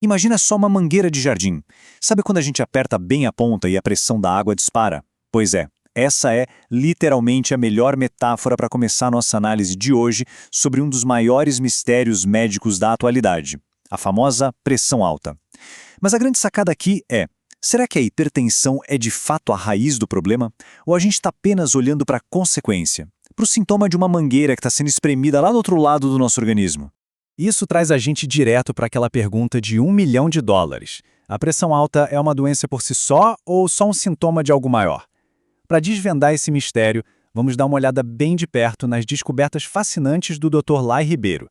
Imagina só uma mangueira de jardim. Sabe quando a gente aperta bem a ponta e a pressão da água dispara? Pois é, essa é literalmente a melhor metáfora para começar nossa análise de hoje sobre um dos maiores mistérios médicos da atualidade, a famosa pressão alta. Mas a grande sacada aqui é: será que a hipertensão é de fato a raiz do problema? Ou a gente está apenas olhando para a consequência, para o sintoma de uma mangueira que está sendo espremida lá do outro lado do nosso organismo? Isso traz a gente direto para aquela pergunta de US$ 1 milhão. A pressão alta é uma doença por si só ou só um sintoma de algo maior? Para desvendar esse mistério, vamos dar uma olhada bem de perto nas descobertas fascinantes do Dr. Lai Ribeiro.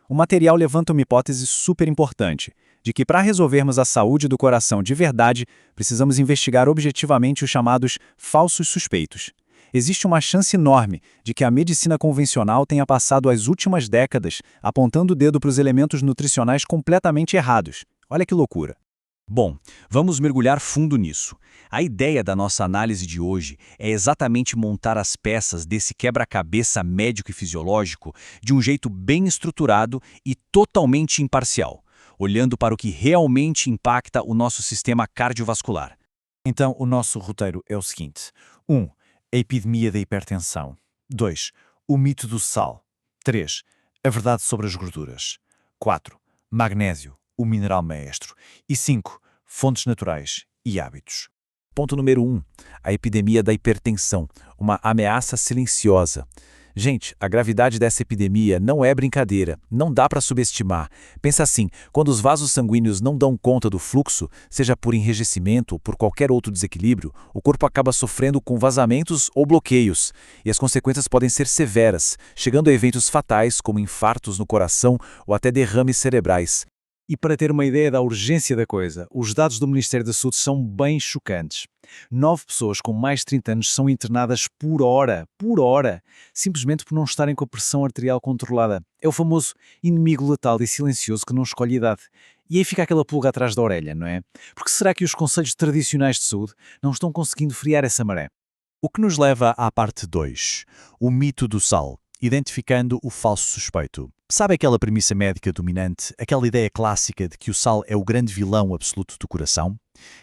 O material levanta uma hipótese super importante, de que para resolvermos a saúde do coração de verdade, precisamos investigar objetivamente os chamados falsos suspeitos. Existe uma chance enorme de que a medicina convencional tenha passado as últimas décadas apontando o dedo para os elementos nutricionais completamente errados. Olha que loucura. Bom, vamos mergulhar fundo nisso. A ideia da nossa análise de hoje é exatamente montar as peças desse quebra-cabeça médico e fisiológico de um jeito bem estruturado e totalmente imparcial, olhando para o que realmente impacta o nosso sistema cardiovascular. Então, o nosso roteiro é o seguinte: 1. A epidemia da hipertensão. 2. O mito do sal. 3. A verdade sobre as gorduras. 4. Magnésio, o mineral maestro. E 5. Fontes naturais e hábitos. Ponto número 1. A epidemia da hipertensão, uma ameaça silenciosa. Gente, a gravidade dessa epidemia não é brincadeira, não dá para subestimar. Pensa assim, quando os vasos sanguíneos não dão conta do fluxo, seja por enrijecimento ou por qualquer outro desequilíbrio, o corpo acaba sofrendo com vazamentos ou bloqueios. E as consequências podem ser severas, chegando a eventos fatais como infartos no coração ou até derrames cerebrais. E para ter uma ideia da urgência da coisa, os dados do Ministério da Saúde são bem chocantes. 9 pessoas com mais de 30 anos são internadas por hora, simplesmente por não estarem com a pressão arterial controlada. É o famoso inimigo letal e silencioso que não escolhe idade. E aí fica aquela pulga atrás da orelha, não é? Porque será que os conselhos tradicionais de saúde não estão conseguindo frear essa maré? O que nos leva à parte 2, o mito do sal, identificando o falso suspeito. Sabe aquela premissa médica dominante, aquela ideia clássica de que o sal é o grande vilão absoluto do coração?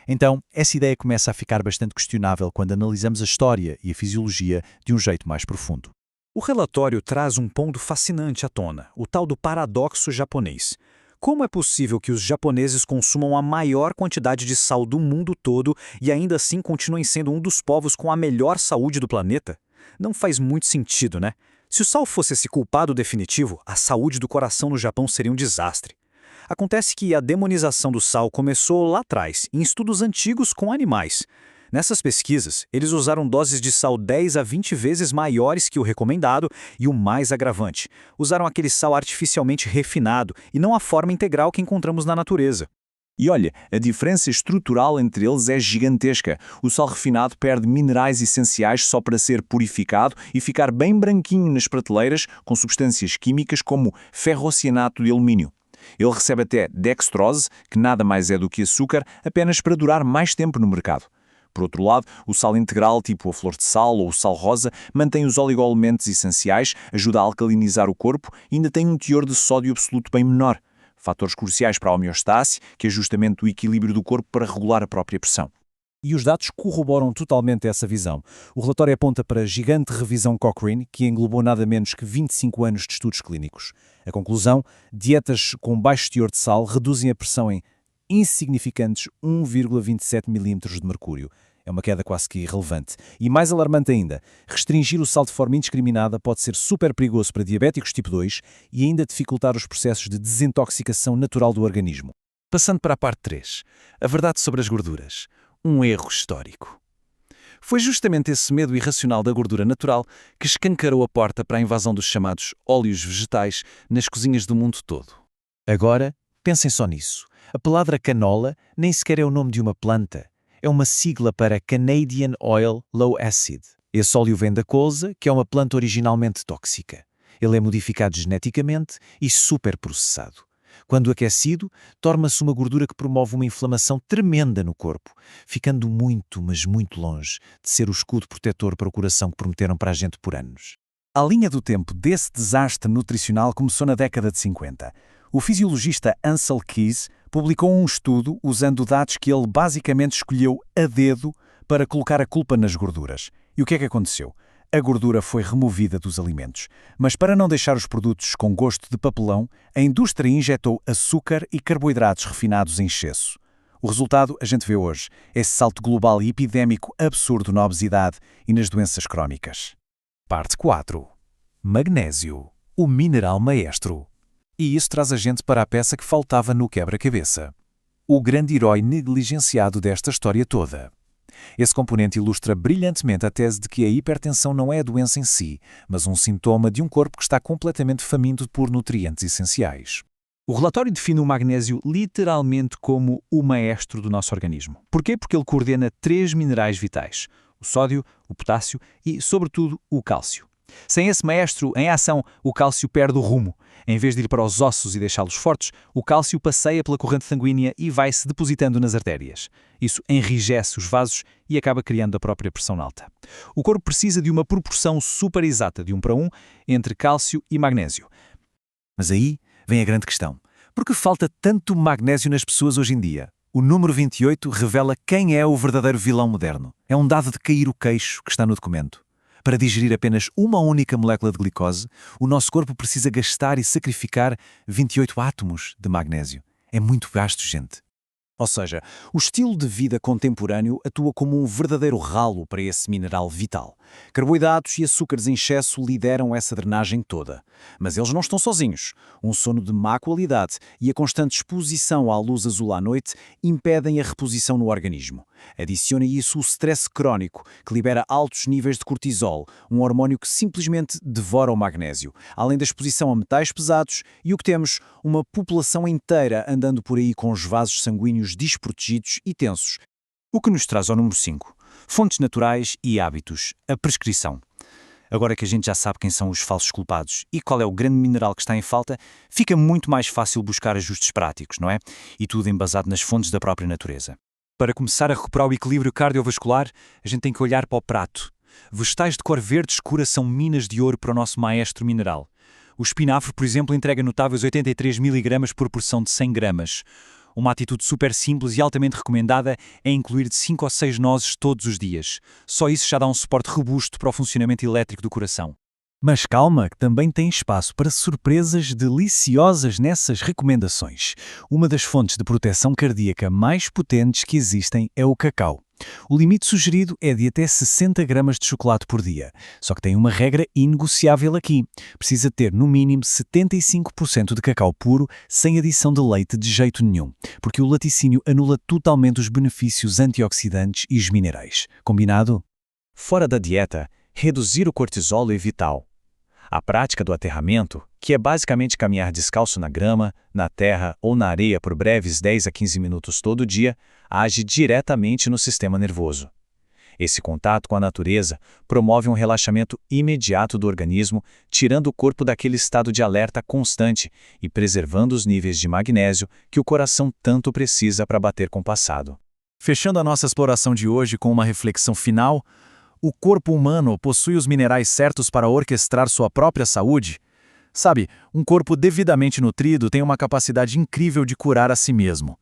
Então, essa ideia começa a ficar bastante questionável quando analisamos a história e a fisiologia de um jeito mais profundo. O relatório traz um ponto fascinante à tona, o tal do paradoxo japonês. Como é possível que os japoneses consumam a maior quantidade de sal do mundo todo e ainda assim continuem sendo um dos povos com a melhor saúde do planeta? Não faz muito sentido, né? Se o sal fosse esse culpado definitivo, a saúde do coração no Japão seria um desastre. Acontece que a demonização do sal começou lá atrás, em estudos antigos com animais. Nessas pesquisas, eles usaram doses de sal 10 a 20 vezes maiores que o recomendado e o mais agravante. Usaram aquele sal artificialmente refinado e não a forma integral que encontramos na natureza. E olha, a diferença estrutural entre eles é gigantesca. O sal refinado perde minerais essenciais só para ser purificado e ficar bem branquinho nas prateleiras com substâncias químicas como ferrocianato de alumínio. Ele recebe até dextrose, que nada mais é do que açúcar, apenas para durar mais tempo no mercado. Por outro lado, o sal integral, tipo a flor de sal ou o sal rosa, mantém os oligoelementos essenciais, ajuda a alcalinizar o corpo e ainda tem um teor de sódio absoluto bem menor. Fatores cruciais para a homeostase, que é justamente o equilíbrio do corpo para regular a própria pressão. E os dados corroboram totalmente essa visão. O relatório aponta para a gigante revisão Cochrane, que englobou nada menos que 25 anos de estudos clínicos. A conclusão: dietas com baixo teor de sal reduzem a pressão em insignificantes 1,27 milímetros de mercúrio. É uma queda quase que irrelevante. E mais alarmante ainda, restringir o sal de forma indiscriminada pode ser super perigoso para diabéticos tipo 2 e ainda dificultar os processos de desintoxicação natural do organismo. Passando para a parte 3, a verdade sobre as gorduras. Um erro histórico. Foi justamente esse medo irracional da gordura natural que escancarou a porta para a invasão dos chamados óleos vegetais nas cozinhas do mundo todo. Agora, pensem só nisso. A palavra canola nem sequer é o nome de uma planta. É uma sigla para Canadian Oil Low Acid. Esse óleo vem da colza, que é uma planta originalmente tóxica. Ele é modificado geneticamente e superprocessado. Quando aquecido, torna-se uma gordura que promove uma inflamação tremenda no corpo, ficando muito, mas muito longe de ser o escudo protetor para o coração que prometeram para a gente por anos. A linha do tempo desse desastre nutricional começou na década de 50. O fisiologista Ancel Keys publicou um estudo usando dados que ele basicamente escolheu a dedo para colocar a culpa nas gorduras. E o que é que aconteceu? A gordura foi removida dos alimentos, mas para não deixar os produtos com gosto de papelão, a indústria injetou açúcar e carboidratos refinados em excesso. O resultado a gente vê hoje, esse salto global e epidémico absurdo na obesidade e nas doenças crónicas. Parte 4. Magnésio, o mineral maestro. E isso traz a gente para a peça que faltava no quebra-cabeça. O grande herói negligenciado desta história toda. Esse componente ilustra brilhantemente a tese de que a hipertensão não é a doença em si, mas um sintoma de um corpo que está completamente faminto por nutrientes essenciais. O relatório define o magnésio literalmente como o maestro do nosso organismo. Porquê? Porque ele coordena 3 minerais vitais: o sódio, o potássio e, sobretudo, o cálcio. Sem esse maestro em ação, o cálcio perde o rumo. Em vez de ir para os ossos e deixá-los fortes, o cálcio passeia pela corrente sanguínea e vai-se depositando nas artérias. Isso enrijece os vasos e acaba criando a própria pressão alta. O corpo precisa de uma proporção super exata de 1:1 entre cálcio e magnésio. Mas aí vem a grande questão. Por que falta tanto magnésio nas pessoas hoje em dia? O número 28 revela quem é o verdadeiro vilão moderno. É um dado de cair o queixo que está no documento. Para digerir apenas uma única molécula de glicose, o nosso corpo precisa gastar e sacrificar 28 átomos de magnésio. É muito gasto, gente. Ou seja, o estilo de vida contemporâneo atua como um verdadeiro ralo para esse mineral vital. Carboidratos e açúcares em excesso lideram essa drenagem toda. Mas eles não estão sozinhos. Um sono de má qualidade e a constante exposição à luz azul à noite impedem a reposição no organismo. Adicione a isso o stress crónico, que libera altos níveis de cortisol, um hormônio que simplesmente devora o magnésio, além da exposição a metais pesados e o que temos, uma população inteira andando por aí com os vasos sanguíneos desprotegidos e tensos. O que nos traz ao número 5. Fontes naturais e hábitos. A prescrição. Agora que a gente já sabe quem são os falsos culpados e qual é o grande mineral que está em falta, fica muito mais fácil buscar ajustes práticos, não é? E tudo embasado nas fontes da própria natureza. Para começar a recuperar o equilíbrio cardiovascular, a gente tem que olhar para o prato. Vegetais de cor verde escura são minas de ouro para o nosso maestro mineral. O espinafre, por exemplo, entrega notáveis 83 mg por porção de 100 gramas. Uma atitude super simples e altamente recomendada é incluir de 5 ou 6 nozes todos os dias. Só isso já dá um suporte robusto para o funcionamento elétrico do coração. Mas calma, que também tem espaço para surpresas deliciosas nessas recomendações. Uma das fontes de proteção cardíaca mais potentes que existem é o cacau. O limite sugerido é de até 60 gramas de chocolate por dia. Só que tem uma regra inegociável aqui. Precisa ter, no mínimo, 75% de cacau puro, sem adição de leite de jeito nenhum, porque o laticínio anula totalmente os benefícios antioxidantes e os minerais. Combinado? Fora da dieta, reduzir o cortisol é vital. A prática do aterramento, que é basicamente caminhar descalço na grama, na terra ou na areia por breves 10 a 15 minutos todo dia, age diretamente no sistema nervoso. Esse contato com a natureza promove um relaxamento imediato do organismo, tirando o corpo daquele estado de alerta constante e preservando os níveis de magnésio que o coração tanto precisa para bater compassado. Fechando a nossa exploração de hoje com uma reflexão final, o corpo humano possui os minerais certos para orquestrar sua própria saúde? Sabe, um corpo devidamente nutrido tem uma capacidade incrível de curar a si mesmo.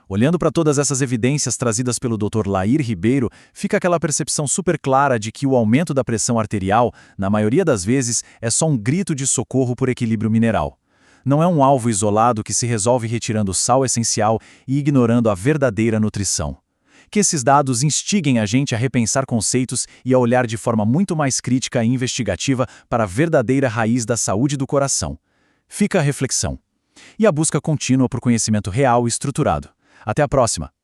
Olhando para todas essas evidências trazidas pelo Dr. Lair Ribeiro, fica aquela percepção super clara de que o aumento da pressão arterial, na maioria das vezes, é só um grito de socorro por equilíbrio mineral. Não é um alvo isolado que se resolve retirando o sal essencial e ignorando a verdadeira nutrição. Que esses dados instiguem a gente a repensar conceitos e a olhar de forma muito mais crítica e investigativa para a verdadeira raiz da saúde do coração. Fica a reflexão. E a busca contínua por conhecimento real e estruturado. Até a próxima!